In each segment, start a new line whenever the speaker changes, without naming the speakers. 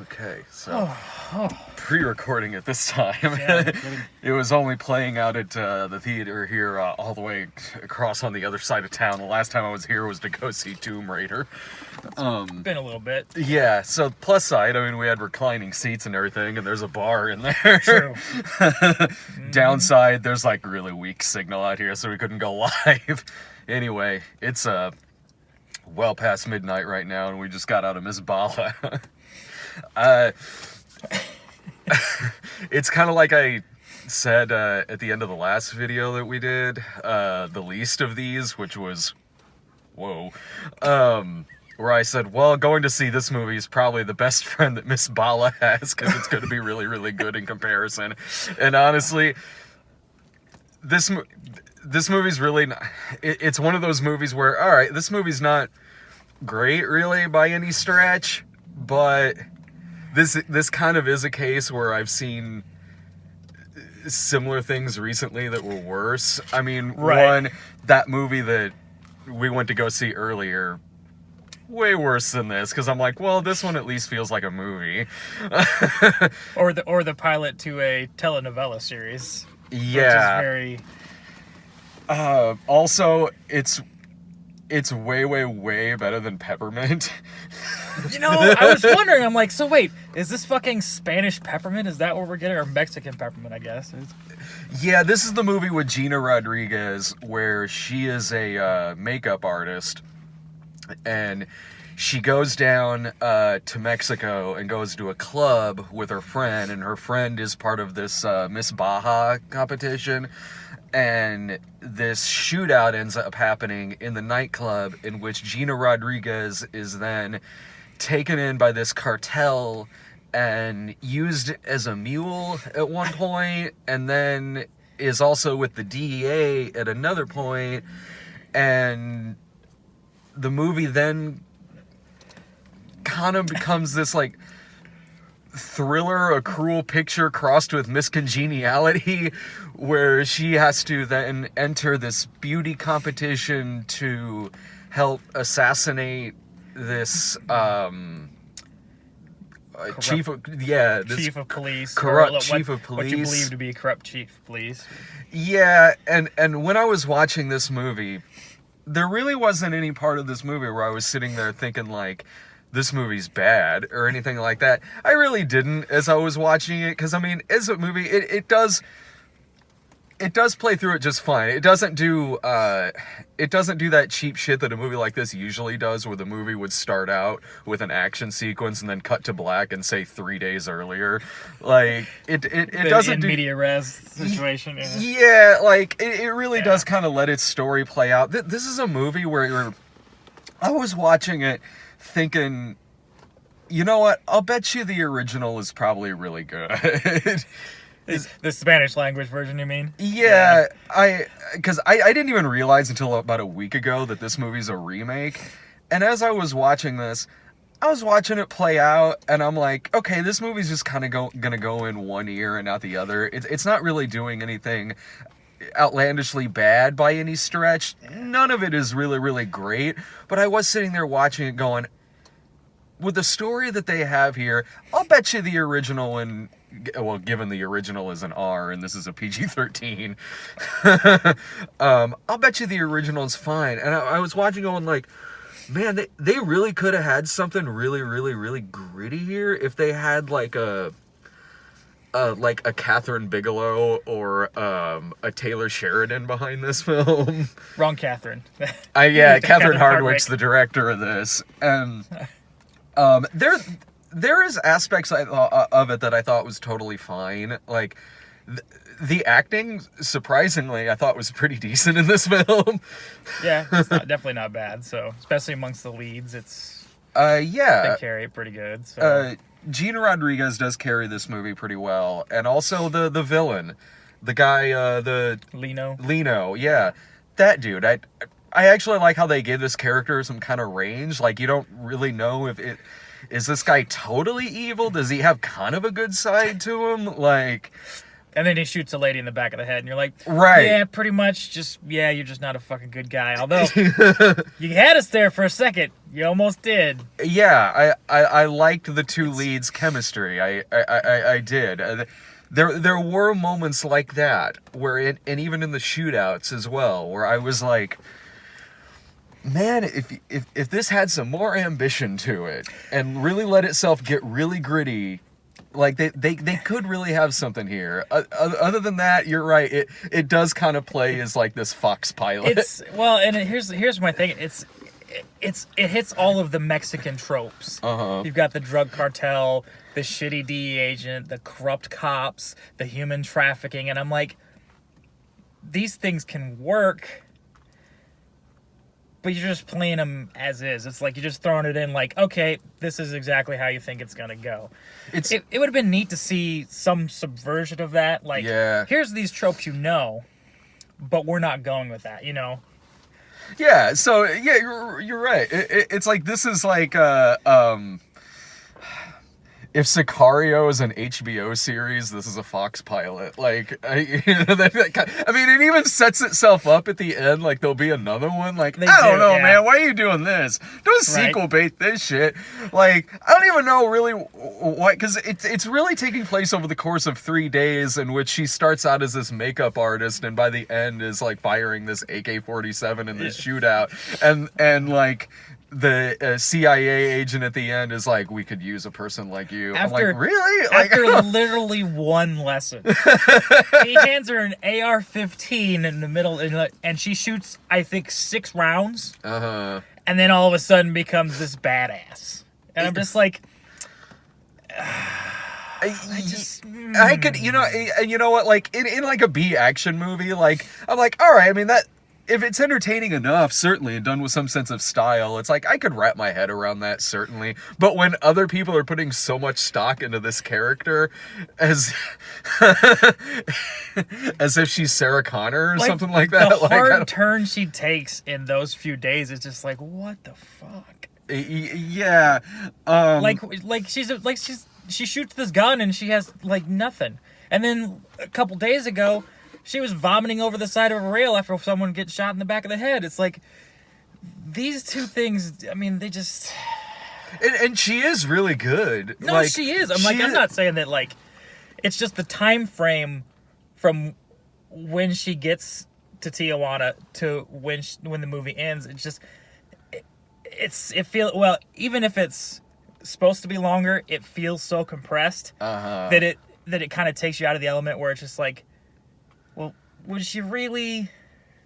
Okay, so pre-recording it this time. It was only playing out at the theater here all the way across on the other side of town. The last time I was here was to go see Tomb Raider.
Been a little bit.
Yeah, so plus side, I mean, we had reclining seats and everything, and there's a bar in there.
True.
Downside, there's like really weak signal out here, so we couldn't go live. Anyway, it's well past midnight right now, and we just got out of Miss Bala. It's kind of like I said at the end of the last video that we did, the least of these, which was, whoa, where I said, well, going to see this movie is probably the best friend that Miss Bala has, because it's going to be really, really good in comparison. And honestly, this movie's really not, it's one of those movies where, all right, this movie's not great really by any stretch, but this kind of is a case where I've seen similar things recently that were worse. I mean, one, that movie that we went to go see earlier, way worse than this, because I'm like, well, this one at least feels like a movie.
or the pilot to a telenovela series.
Yeah.
Which is very...
Also, it's way, way, way better than Peppermint.
You know, I was wondering, I'm like, so wait, is this fucking Spanish Peppermint? Is that what we're getting? Or Mexican Peppermint, I guess.
Yeah, this is the movie with Gina Rodriguez, where she is a makeup artist, and she goes down to Mexico and goes to a club with her friend, and her friend is part of this Miss Baja competition. And this shootout ends up happening in the nightclub, in which Gina Rodriguez is then taken in by this cartel and used as a mule at one point, and then is also with the DEA at another point. And the movie then kind of becomes this like thriller, a cruel picture crossed with miscongeniality, where she has to then enter this beauty competition to help assassinate this chief of police, corrupt chief of police,
what you believe to be a corrupt chief of police.
Yeah, and when I was watching this movie, there really wasn't any part of this movie where I was sitting there thinking like, this movie's bad or anything like that. I really didn't as I was watching it, because I mean, as a movie, it does play through it just fine. It doesn't do that cheap shit that a movie like this usually does, where the movie would start out with an action sequence and then cut to black and say 3 days earlier. Like it doesn't do
media res situation.
Yeah, like it really does kind of let its story play out. This is a movie where I was watching it thinking, you know what? I'll bet you the original is probably really good.
The Spanish language version, you mean?
Yeah. Because I didn't even realize until about a week ago that this movie's a remake. And as I was watching this, I was watching it play out, and I'm like, okay, this movie's just kind of gonna go in one ear and out the other. It's not really doing anything outlandishly bad by any stretch. None of it is really, really great, but I was sitting there watching it going, with the story that they have here, I'll bet you the original one, well, given the original is an R and this is a PG-13, I'll bet you the original is fine. And I was watching going like, man, they really could have had something really, really, really gritty here if they had like a Catherine Bigelow or a Taylor Sheridan behind this film.
Wrong Catherine.
Catherine Hardwicke's the director of this. And there is aspects of it that I thought was totally fine. Like the acting, surprisingly, I thought was pretty decent in this film.
Yeah, it's definitely not bad. So especially amongst the leads, it's they carry it pretty good. So.
Gina Rodriguez does carry this movie pretty well, and also the villain, the guy, the Lino, yeah, that dude. I actually like how they gave this character some kind of range. Like, you don't really know if it is this guy totally evil. Does he have kind of a good side to him? Like,
And then he shoots a lady in the back of the head, and you're like,
Right.
yeah, pretty much. You're just not a fucking good guy. Although you had us there for a second, you almost did.
Yeah, I liked the two leads' chemistry. I did. There were moments like that where and even in the shootouts as well, where I was like, man, if this had some more ambition to it and really let itself get really gritty. Like they could really have something here. Other than that, you're right. It does kind of play as like this Fox pilot.
Here's my thing. It hits all of the Mexican tropes. You've got the drug cartel, the shitty DE agent, the corrupt cops, the human trafficking, and I'm like, these things can work, but you're just playing them as is. It's like you're just throwing it in like, okay, this is exactly how you think it's gonna go. It would have been neat to see some subversion of that. Like, here's these tropes, but we're not going with that,
Yeah, so yeah, you're right. It's like this is like if Sicario is an HBO series, this is a Fox pilot. Like, I mean, it even sets itself up at the end. Like, there'll be another one. Like, I don't know, man. Why are you doing this? Don't sequel bait this shit. Like, I don't even know really why, because it's really taking place over the course of 3 days, in which she starts out as this makeup artist, and by the end is like firing this AK-47 in this shootout, and like. The CIA agent at the end is like, we could use a person like you. I'm like, really?
After literally one lesson. He hands her an AR-15 in the middle, and she shoots, I think, 6 rounds. And then all of a sudden becomes this badass. And I'm just like...
I could, you know what, like, in like a B action movie, like, I'm like, all right, I mean, that... If it's entertaining enough, certainly, and done with some sense of style, it's like, I could wrap my head around that, certainly. But when other people are putting so much stock into this character as as if she's Sarah Connor or something like that.
The hard turn she takes in those few days is just like, what the fuck?
Yeah.
She shoots this gun and she has, like, nothing. And then a couple days ago... She was vomiting over the side of a rail after someone gets shot in the back of the head. It's like, these two things, I mean, they just...
And she is really good.
No, like, she is. I'm not saying that, like, it's just the time frame from when she gets to Tijuana to when the movie ends. It's just, even if it's supposed to be longer, it feels so compressed that it kind of takes you out of the element where it's just like, well, would she really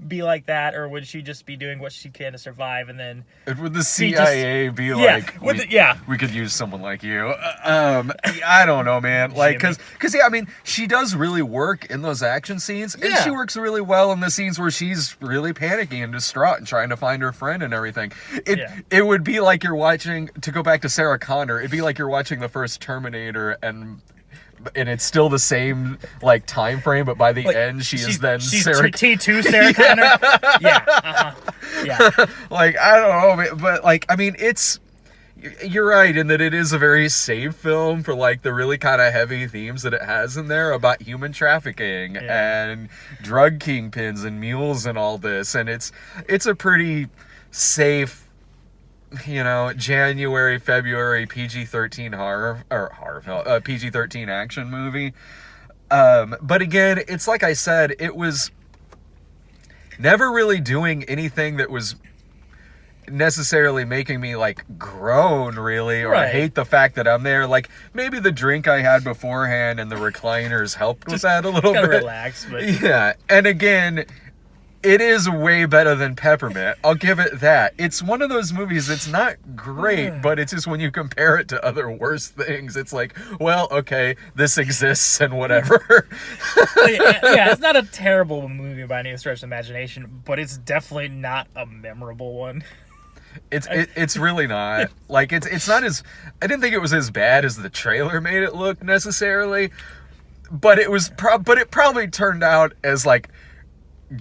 be like that, or would she just be doing what she can to survive, and then...
And would the CIA be like, we could use someone like you? I don't know, man. Like, because yeah, I mean, she does really work in those action scenes, and she works really well in the scenes where she's really panicking and distraught and trying to find her friend and everything. It would be like you're watching, to go back to Sarah Connor, it'd be like you're watching the first Terminator, and it's still the same, like, time frame, but by the end, she's Sarah...
T2 Sarah Connor? Yeah.
Like, I don't know, but, like, I mean, you're right in that it is a very safe film for, like, the really kind of heavy themes that it has in there about human trafficking and drug kingpins and mules and all this, and it's a pretty safe... January, February PG-13 PG-13 action movie. But again, it's like I said, it was never really doing anything that was necessarily making me, like, groan, really, or hate the fact that I'm there. Like, maybe the drink I had beforehand and the recliners helped with that a little bit.
Relax, but...
Yeah, and again... It is way better than Peppermint. I'll give it that. It's one of those movies that's not great, but it's just when you compare it to other worse things, it's like, well, okay, this exists and whatever.
It's not a terrible movie by any stretch of the imagination, but it's definitely not a memorable one.
It's really not. Like, it's not as... I didn't think it was as bad as the trailer made it look, necessarily, but it was... but it probably turned out as, like...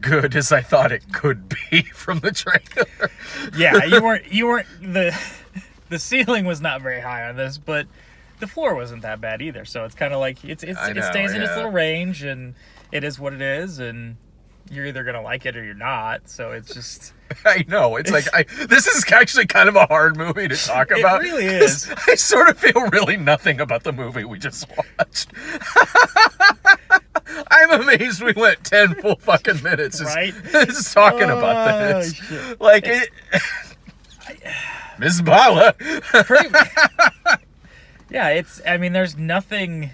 good as I thought it could be from the trailer.
Yeah, you weren't the ceiling was not very high on this, but the floor wasn't that bad either. So it's kind of like it stays in its little range, and it is what it is, and you're either gonna like it or you're not. So it's just.
I know. It's like this is actually kind of a hard movie to talk about.
It really is.
I sort of feel really nothing about the movie we just watched. I'm amazed we went 10 full fucking minutes just talking about this.
Shit.
Like Miss Bala.
Yeah, I mean, there's nothing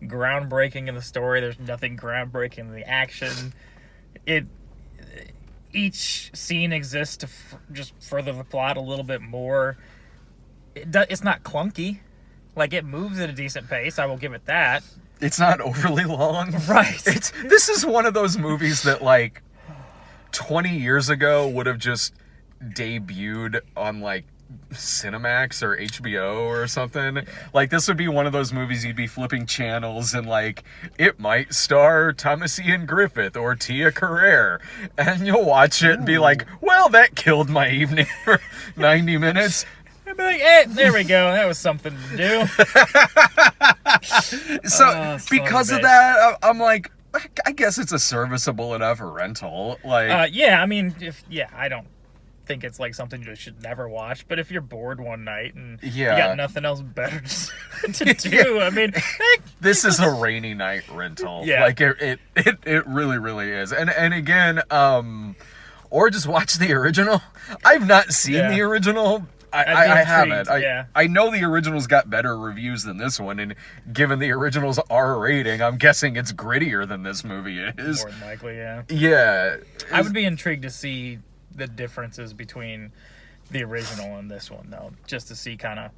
groundbreaking in the story. There's nothing groundbreaking in the action. Each scene exists to just further the plot a little bit more. It's not clunky. Like, it moves at a decent pace. I will give it that.
It's not overly long.
Right.
This is one of those movies that, like, 20 years ago would have just debuted on, like, Cinemax or HBO or something. Yeah. Like, this would be one of those movies you'd be flipping channels and, like, it might star Thomas Ian Griffith or Tia Carrere, and you'll watch it and be like, well, that killed my evening for 90 minutes.
I'd be like, hey, there we go. That was something to do.
So, because of that, I'm like, I guess it's a serviceable enough rental. Like,
yeah, I mean, I don't think it's like something you should never watch, but if you're bored one night and you got nothing else better to do, I mean,
this is a rainy night rental.
Yeah,
like it really, really is. And again, or just watch the original. I've not seen the original. I haven't. I know the original's got better reviews than this one, and given the original's R rating, I'm guessing it's grittier than this movie is.
More than likely, yeah.
Yeah.
I would be intrigued to see the differences between the original and this one, though, just to see kind of.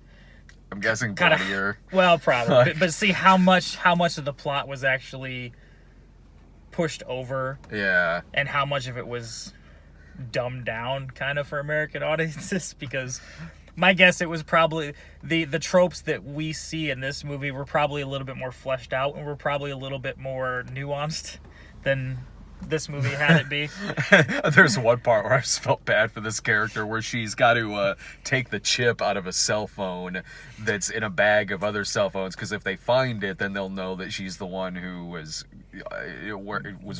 I'm guessing bloodier.
Well, probably, but see how much of the plot was actually pushed over.
Yeah.
And how much of it was dumbed down, kind of, for American audiences, because my guess it was probably the tropes that we see in this movie were probably a little bit more fleshed out and were probably a little bit more nuanced than this movie had it be.
There's one part where I just felt bad for this character where she's got to take the chip out of a cell phone that's in a bag of other cell phones, because if they find it, then they'll know that she's the one who was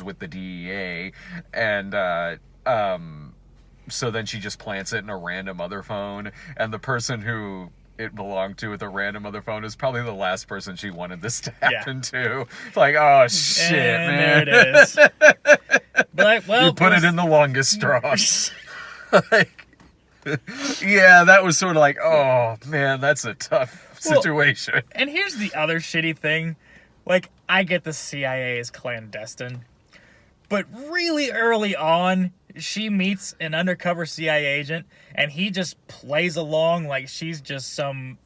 with the DEA, and so then she just plants it in a random other phone, and the person who it belonged to with a random other phone is probably the last person she wanted this to happen to. It's like, oh shit, man.
There it is. But
you put it in the longest straw. Like, yeah, that was sort of like, oh man, that's a tough situation.
And here's the other shitty thing. Like, I get the CIA is clandestine, but really early on, she meets an undercover CIA agent, and he just plays along like she's just some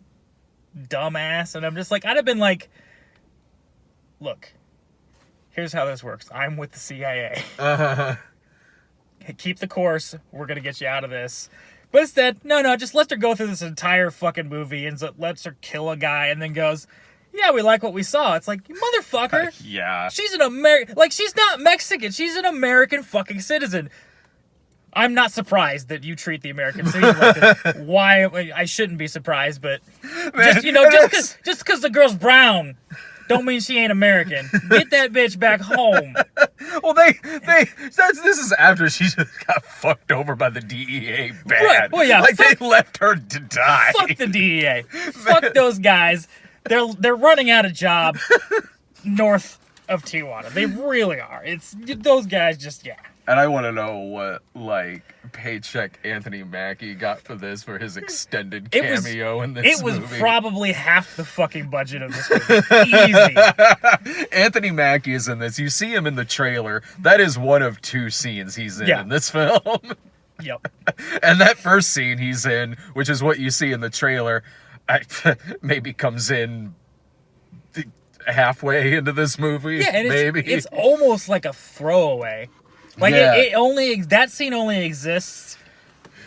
dumbass. And I'm just like, I'd have been like, look, here's how this works. I'm with the CIA. Keep the course. We're going to get you out of this. But instead, no, just let her go through this entire fucking movie and lets her kill a guy and then goes, yeah, we like what we saw. It's like, you motherfucker.
Yeah.
She's an American. Like, she's not Mexican. She's an American fucking citizen. I'm not surprised that you treat the American citizen like this. Why? I shouldn't be surprised, but just because the girl's brown don't mean she ain't American. Get that bitch back home.
Well, this is after she just got fucked over by the DEA bad.
Right. Well, yeah,
like, they left her to die.
Fuck the DEA. Fuck those guys. They're running out of job north of Tijuana. They really are. It's those guys just, yeah.
And I want to know what, like, paycheck Anthony Mackie got for his extended cameo in this movie.
It was probably half the fucking budget of this movie. Easy.
Anthony Mackie is in this. You see him in the trailer. That is one of two scenes he's in this film.
Yep.
And that first scene he's in, which is what you see in the trailer, maybe comes in halfway into this movie.
Yeah, and
maybe.
It's almost like a throwaway. Like, that scene only exists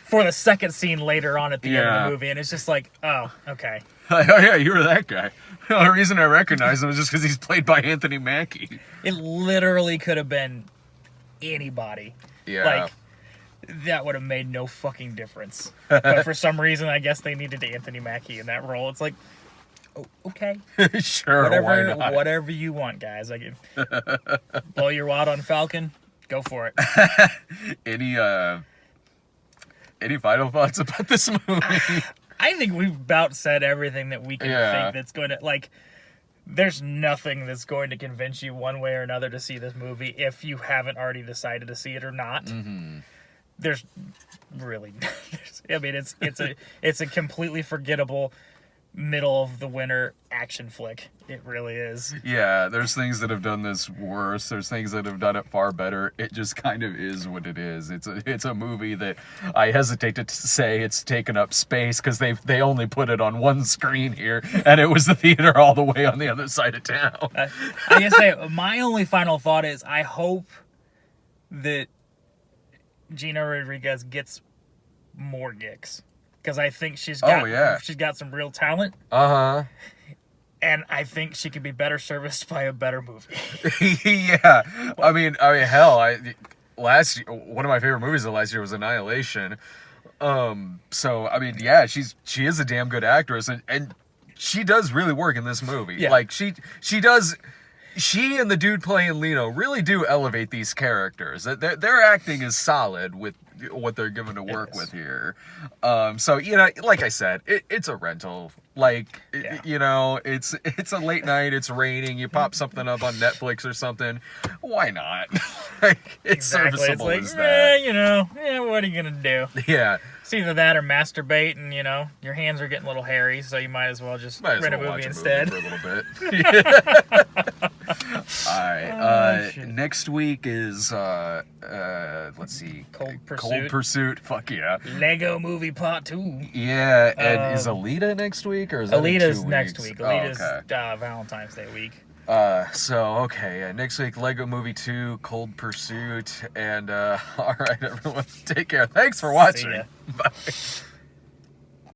for the second scene later on at the end of the movie, and it's just like, oh, okay.
Oh, yeah, you were that guy. The only reason I recognize him is just because he's played by Anthony Mackie.
It literally could have been anybody.
Yeah.
Like, that would have made no fucking difference. But for some reason, I guess they needed Anthony Mackie in that role. It's like, Oh, okay.
Sure, why not?
Whatever you want, guys. Like, blow your wad on Falcon, go for it.
Any final thoughts about this movie?
I think we've about said everything that we can think that's going to, like, there's nothing that's going to convince you one way or another to see this movie if you haven't already decided to see it or not.
Mm-hmm.
There's really, I mean, it's a completely forgettable middle of the winter action flick. It really is.
Yeah, there's things that have done this worse. There's things that have done it far better. It just kind of is what it is. It's a movie that I hesitate to say it's taken up space because they only put it on one screen here, and it was the theater all the way on the other side of town.
I guess my only final thought is I hope that Gina Rodriguez gets more gigs. Because I think she's got some real talent.
Uh-huh.
And I think she could be better serviced by a better movie.
Yeah. I mean, hell, one of my favorite movies of last year was Annihilation. So I mean, yeah, she is a damn good actress, and she does really work in this movie.
Yeah.
Like she does. She and the dude playing Lino really do elevate these characters. Their acting is solid with what they're given to work with here. So, you know, like I said, it's a rental. Like, you know, it's a late night, it's raining, you pop something up on Netflix or something. Why not? Like, it's serviceable as that.
You know, what are you going to do?
Yeah.
It's either that or masturbate, and, you know, your hands are getting a little hairy, so you might as well just rent a movie instead.
For a little bit. All right. Next week is let's see, Cold Pursuit. Fuck yeah.
Lego Movie Part 2.
Yeah, and is Alita next week or is that
Alita's
2
next
weeks?
week. Alita's
okay.
Valentine's Day week.
Next week, Lego Movie 2, Cold Pursuit, and all right, everyone, take care. Thanks for watching.
See ya.
Bye.